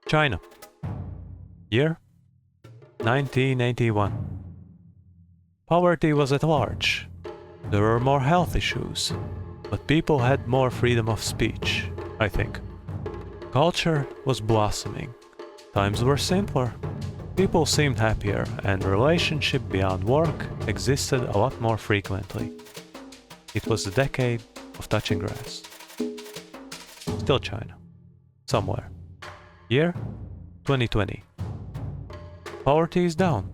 China. Year 1981. Poverty was at large. There were more health issues, but people had more freedom of speech, I think. Culture was blossoming. Times were simpler. People seemed happier, and relationship beyond work existed a lot more frequently. It was the decade of touching grass. Still China. Somewhere. Year 2020. Poverty is down.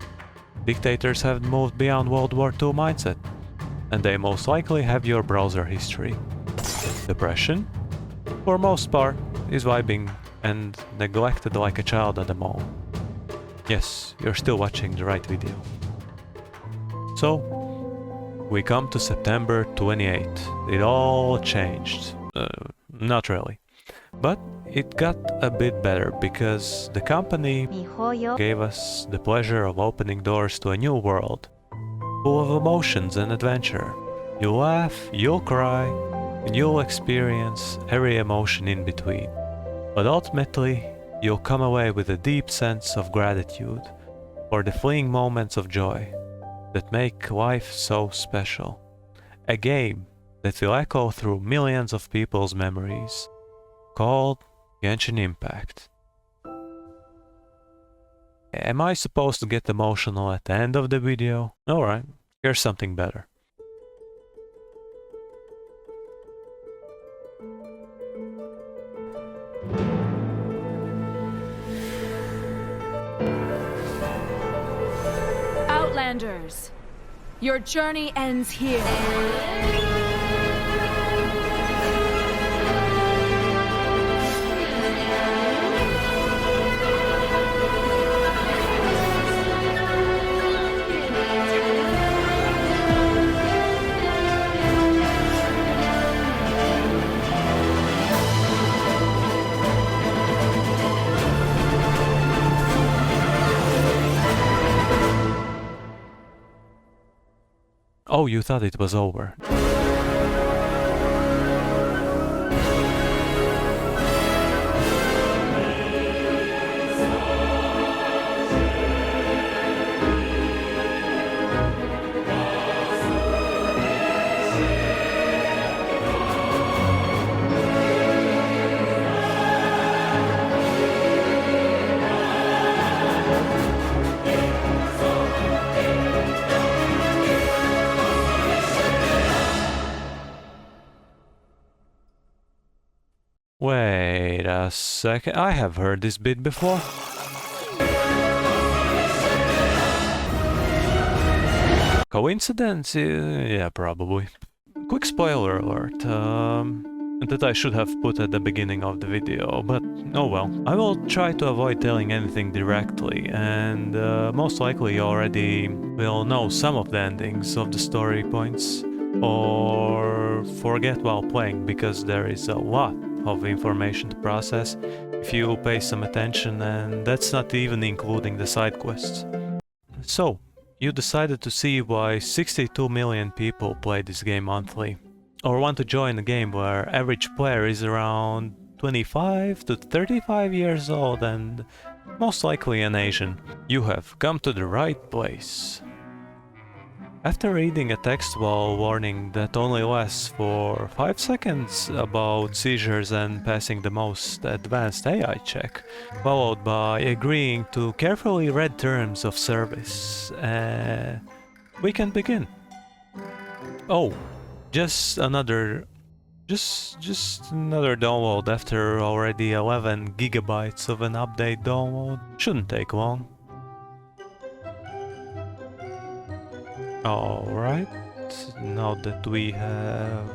Dictators have moved beyond World War II mindset, and they most likely have your browser history. Depression, for most part, is vibing and neglected like a child at the mall. Yes, you're still watching the right video. So, we come to September 28th. It all changed. Not really. But it got a bit better because the company gave us the pleasure of opening doors to a new world, full of emotions and adventure. You'll laugh, you'll cry, and you'll experience every emotion in between. But ultimately, you'll come away with a deep sense of gratitude for the fleeting moments of joy that make life so special. A game that will echo through millions of people's memories, called Genshin Impact. Am I supposed to get emotional at the end of the video? Alright, here's something better. Outlanders, your journey ends here. Oh, you thought it was over. Wait a second, I have heard this bit before. Coincidence? Yeah, probably. Quick spoiler alert, that I should have put at the beginning of the video, but oh well. I will try to avoid telling anything directly, and most likely you already will know some of the endings of the story points, or forget while playing because there is a lot of information to process if you pay some attention, and that's not even including the side quests. So, you decided to see why 62 million people play this game monthly, or want to join a game where average player is around 25 to 35 years old and most likely an Asian. You have come to the right place. After reading a text wall warning that only lasts for 5 seconds about seizures and passing the most advanced AI check, followed by agreeing to carefully read terms of service, we can begin. Oh, just another download after already 11 gigabytes of an update download. Shouldn't take long. Alright, now that we have...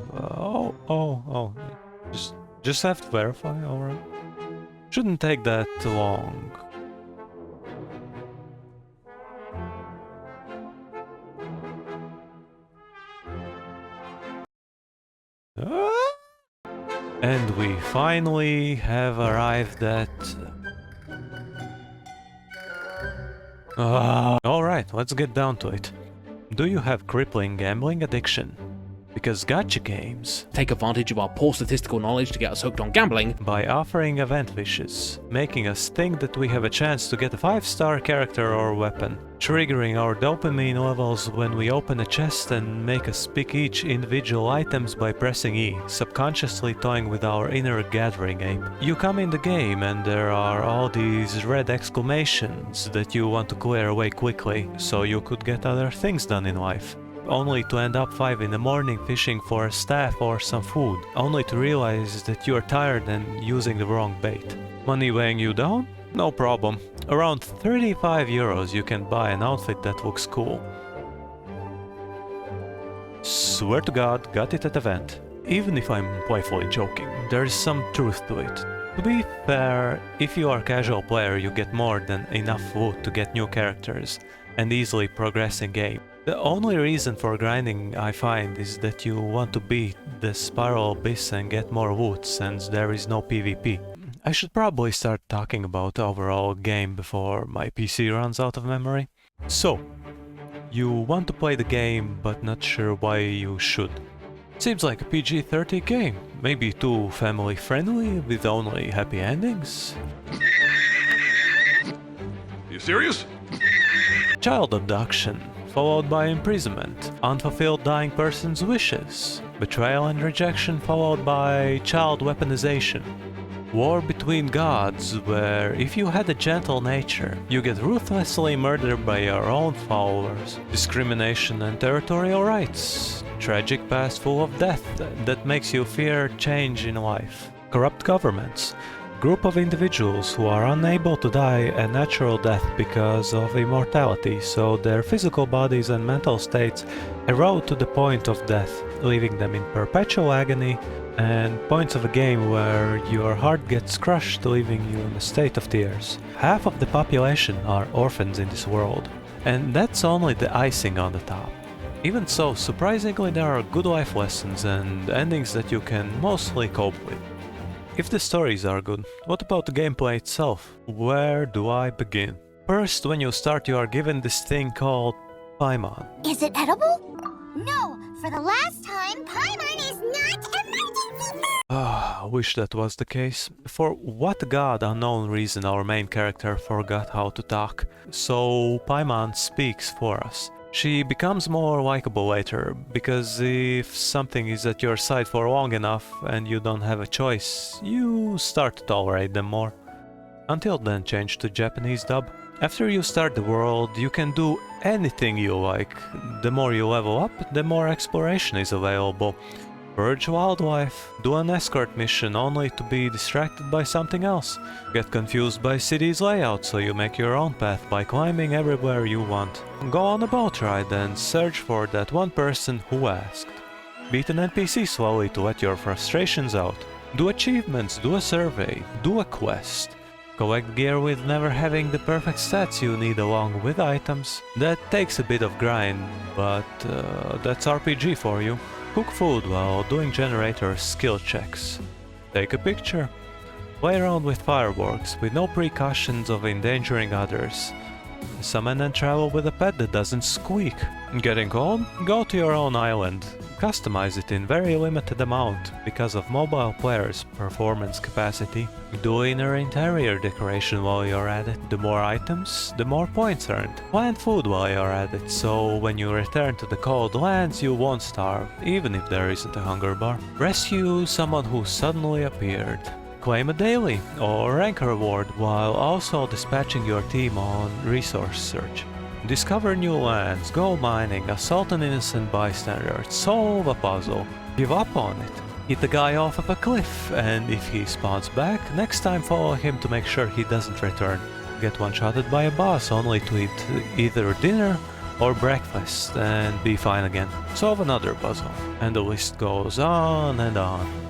Just have to verify, alright. Shouldn't take that long. And we finally have arrived at... Alright, let's get down to it. Do you have crippling gambling addiction? Because gacha games, take advantage of our poor statistical knowledge to get us hooked on gambling by offering event wishes, making us think that we have a chance to get a 5-star character or weapon, triggering our dopamine levels when we open a chest and make us pick each individual items by pressing E, subconsciously toying with our inner gathering ape. You come in the game and there are all these red exclamations that you want to clear away quickly so you could get other things done in life. Only to end up 5 in the morning fishing for a staff or some food, only to realize that you are tired and using the wrong bait. Money weighing you down? No problem. Around 35 euros you can buy an outfit that looks cool. Swear to God, got it at event. Even if I'm playfully joking, there is some truth to it. To be fair, if you are a casual player you get more than enough loot to get new characters and easily progress in game. The only reason for grinding, I find, is that you want to beat the spiral abyss and get more loot, since there is no PvP. I should probably start talking about the overall game before my PC runs out of memory. So, you want to play the game, but not sure why you should. Seems like a PG-13 game, maybe too family-friendly, with only happy endings? You serious? Child abduction, followed by imprisonment, unfulfilled dying person's wishes, betrayal and rejection followed by child weaponization. War between gods, where if you had a gentle nature, you get ruthlessly murdered by your own followers. Discrimination and territorial rights. Tragic past full of death that makes you fear change in life. Corrupt governments. Group of individuals who are unable to die a natural death because of immortality, so their physical bodies and mental states erode to the point of death, leaving them in perpetual agony, and points of a game where your heart gets crushed, leaving you in a state of tears. Half of the population are orphans in this world, and that's only the icing on the top. Even so, surprisingly there are good life lessons and endings that you can mostly cope with. If the stories are good, what about the gameplay itself? Where do I begin? First, when you start you are given this thing called Paimon. Is it edible? No, for the last time, Paimon is not emergency. I wish that was the case. For what god unknown reason our main character forgot how to talk, so Paimon speaks for us. She becomes more likable later, because if something is at your side for long enough and you don't have a choice, you start to tolerate them more. Until then, change to Japanese dub. After you start the world, you can do anything you like. The more you level up, the more exploration is available. Purge wildlife, do an escort mission only to be distracted by something else. Get confused by city's layout so you make your own path by climbing everywhere you want. Go on a boat ride and search for that one person who asked. Beat an NPC slowly to let your frustrations out. Do achievements, do a survey, do a quest. Collect gear with never having the perfect stats you need along with items. That takes a bit of grind, but that's RPG for you. Cook food while doing generator skill checks. Take a picture. Play around with fireworks with no precautions of endangering others. Summon and travel with a pet that doesn't squeak. Getting cold? Go to your own island. Customize it in very limited amount because of mobile players' performance capacity. Do inner interior decoration while you're at it. The more items, the more points earned. Plant food while you're at it, so when you return to the cold lands you won't starve, even if there isn't a hunger bar. Rescue someone who suddenly appeared. Claim a daily or rank reward while also dispatching your team on resource search. Discover new lands, go mining, assault an innocent bystander, solve a puzzle, give up on it, hit the guy off of a cliff, and if he spawns back, next time follow him to make sure he doesn't return. Get one-shotted by a boss only to eat either dinner or breakfast and be fine again. Solve another puzzle, and the list goes on and on.